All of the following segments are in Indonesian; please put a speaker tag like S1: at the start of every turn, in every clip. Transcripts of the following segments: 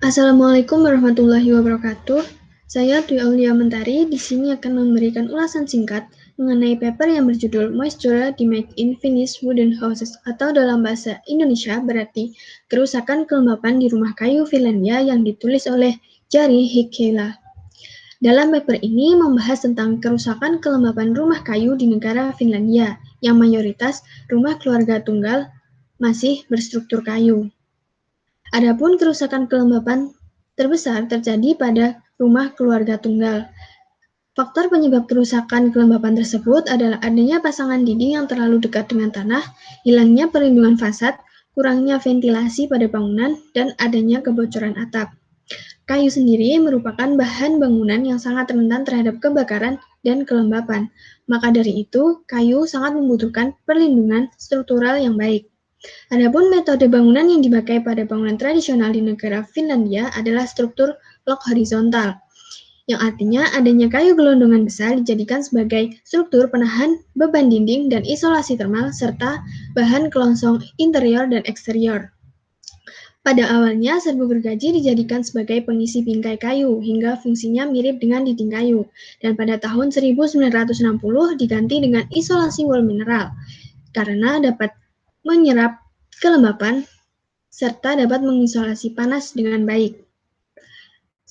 S1: Assalamualaikum warahmatullahi wabarakatuh. Saya Dwi Aulia Mentari di sini akan memberikan ulasan singkat mengenai paper yang berjudul Moisture Damage in Finished Wooden Houses atau dalam bahasa Indonesia berarti kerusakan kelembapan di rumah kayu Finlandia yang ditulis oleh Jari Heikkilä. Dalam paper ini membahas tentang kerusakan kelembapan rumah kayu di negara Finlandia yang mayoritas rumah keluarga tunggal masih berstruktur kayu. Adapun kerusakan kelembapan terbesar terjadi pada rumah keluarga tunggal. Faktor penyebab kerusakan kelembapan tersebut adalah adanya pasangan dinding yang terlalu dekat dengan tanah, hilangnya perlindungan fasad, kurangnya ventilasi pada bangunan, dan adanya kebocoran atap. Kayu sendiri merupakan bahan bangunan yang sangat rentan terhadap kebakaran dan kelembapan. Maka dari itu, kayu sangat membutuhkan perlindungan struktural yang baik. Adapun metode bangunan yang dipakai pada bangunan tradisional di negara Finlandia adalah struktur log horizontal, yang artinya adanya kayu gelondongan besar dijadikan sebagai struktur penahan beban dinding dan isolasi termal serta bahan kelongsong interior dan eksterior. Pada awalnya, serbu gergaji dijadikan sebagai pengisi bingkai kayu hingga fungsinya mirip dengan dinding kayu, dan pada tahun 1960 diganti dengan isolasi wall mineral karena dapat menyerap kelembapan serta dapat mengisolasi panas dengan baik.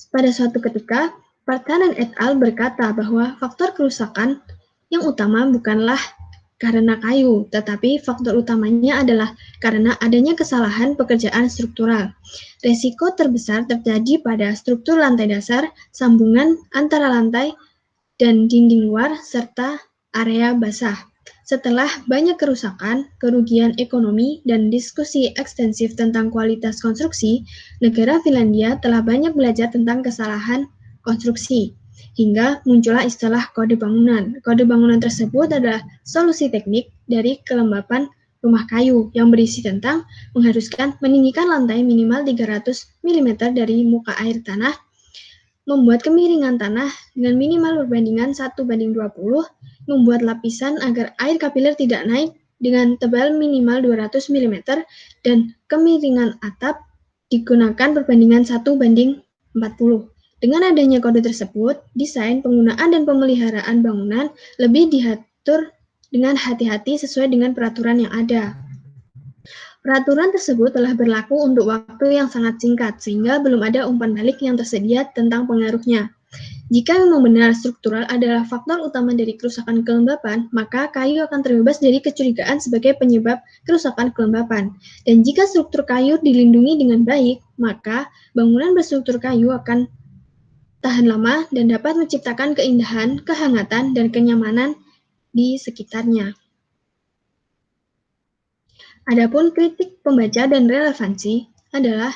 S1: Pada suatu ketika, Partanen et al. Berkata bahwa faktor kerusakan yang utama bukanlah karena kayu, tetapi faktor utamanya adalah karena adanya kesalahan pekerjaan struktural. Resiko terbesar terjadi pada struktur lantai dasar, sambungan antara lantai dan dinding luar, serta area basah. Setelah banyak kerusakan, kerugian ekonomi, dan diskusi ekstensif tentang kualitas konstruksi, negara Finlandia telah banyak belajar tentang kesalahan konstruksi, hingga muncullah istilah kode bangunan. Kode bangunan tersebut adalah solusi teknik dari kelembapan rumah kayu yang berisi tentang mengharuskan meninggikan lantai minimal 300 mm dari muka air tanah, membuat kemiringan tanah dengan minimal perbandingan 1:20, membuat lapisan agar air kapiler tidak naik dengan tebal minimal 200 mm, dan kemiringan atap digunakan perbandingan 1:40. Dengan adanya kode tersebut, desain, penggunaan, dan pemeliharaan bangunan lebih diatur dengan hati-hati sesuai dengan peraturan yang ada. Peraturan tersebut telah berlaku untuk waktu yang sangat singkat, sehingga belum ada umpan balik yang tersedia tentang pengaruhnya. Jika memang benar struktural adalah faktor utama dari kerusakan kelembapan, maka kayu akan terbebas dari kecurigaan sebagai penyebab kerusakan kelembapan. Dan jika struktur kayu dilindungi dengan baik, maka bangunan berstruktur kayu akan tahan lama dan dapat menciptakan keindahan, kehangatan, dan kenyamanan di sekitarnya. Adapun kritik pembaca dan relevansi adalah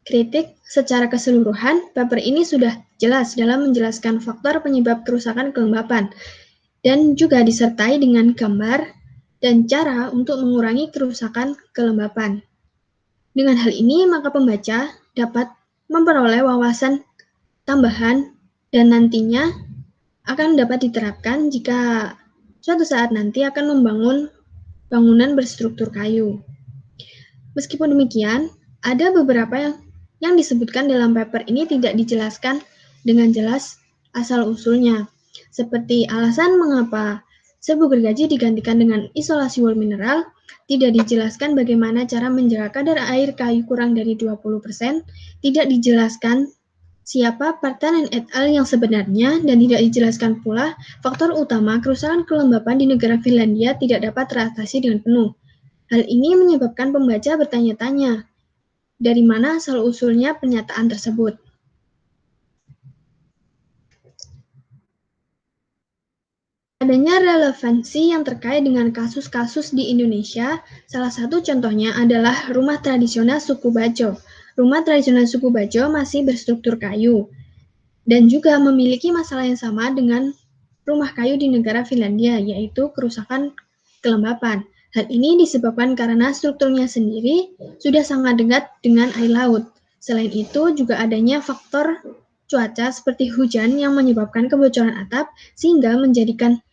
S1: kritik secara keseluruhan. Paper ini sudah jelas dalam menjelaskan faktor penyebab kerusakan kelembapan dan juga disertai dengan gambar dan cara untuk mengurangi kerusakan kelembapan. Dengan hal ini, maka pembaca dapat memperoleh wawasan tambahan dan nantinya akan dapat diterapkan jika suatu saat nanti akan membangun bangunan berstruktur kayu. Meskipun demikian, ada beberapa yang disebutkan dalam paper ini tidak dijelaskan dengan jelas asal-usulnya, seperti alasan mengapa serbu gergaji digantikan dengan isolasi wall mineral, tidak dijelaskan bagaimana cara menjaga kadar air kayu kurang dari 20%, tidak dijelaskan siapa Partanen et al. Yang sebenarnya, dan tidak dijelaskan pula faktor utama kerusakan kelembapan di negara Finlandia tidak dapat teratasi dengan penuh. Hal ini menyebabkan pembaca bertanya-tanya, dari mana asal-usulnya pernyataan tersebut? Adanya relevansi yang terkait dengan kasus-kasus di Indonesia, salah satu contohnya adalah rumah tradisional suku Bajo. Rumah tradisional suku Bajo masih berstruktur kayu, dan juga memiliki masalah yang sama dengan rumah kayu di negara Finlandia, yaitu kerusakan kelembapan. Hal ini disebabkan karena strukturnya sendiri sudah sangat dekat dengan air laut. Selain itu, juga adanya faktor cuaca seperti hujan yang menyebabkan kebocoran atap, sehingga menjadikan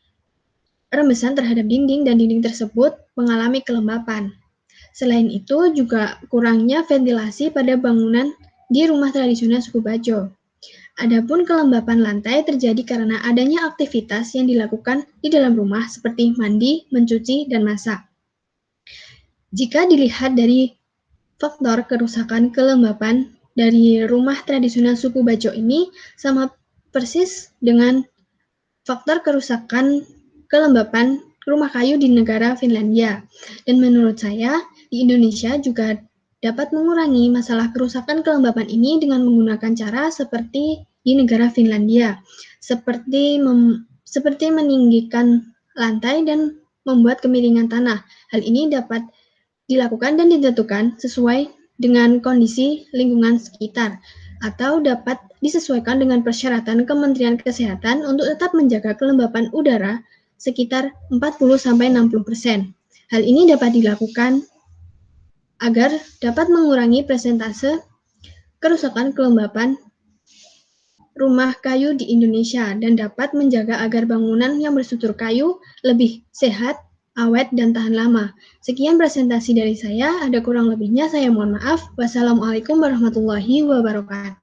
S1: rembesan terhadap dinding dan dinding tersebut mengalami kelembapan. Selain itu, juga kurangnya ventilasi pada bangunan di rumah tradisional suku Bajo. Adapun kelembapan lantai terjadi karena adanya aktivitas yang dilakukan di dalam rumah seperti mandi, mencuci, dan masak. Jika dilihat dari faktor kerusakan kelembapan dari rumah tradisional suku Bajo ini sama persis dengan faktor kerusakan kelembapan rumah kayu di negara Finlandia. Dan menurut saya, di Indonesia juga dapat mengurangi masalah kerusakan kelembapan ini dengan menggunakan cara seperti di negara Finlandia, seperti meninggikan lantai dan membuat kemiringan tanah. Hal ini dapat dilakukan dan ditentukan sesuai dengan kondisi lingkungan sekitar atau dapat disesuaikan dengan persyaratan Kementerian Kesehatan untuk tetap menjaga kelembapan udara sekitar 40-60%. Hal ini dapat dilakukan agar dapat mengurangi persentase kerusakan kelembapan rumah kayu di Indonesia dan dapat menjaga agar bangunan yang berstruktur kayu lebih sehat, awet, dan tahan lama. Sekian presentasi dari saya, ada kurang lebihnya saya mohon maaf. Wassalamualaikum warahmatullahi wabarakatuh.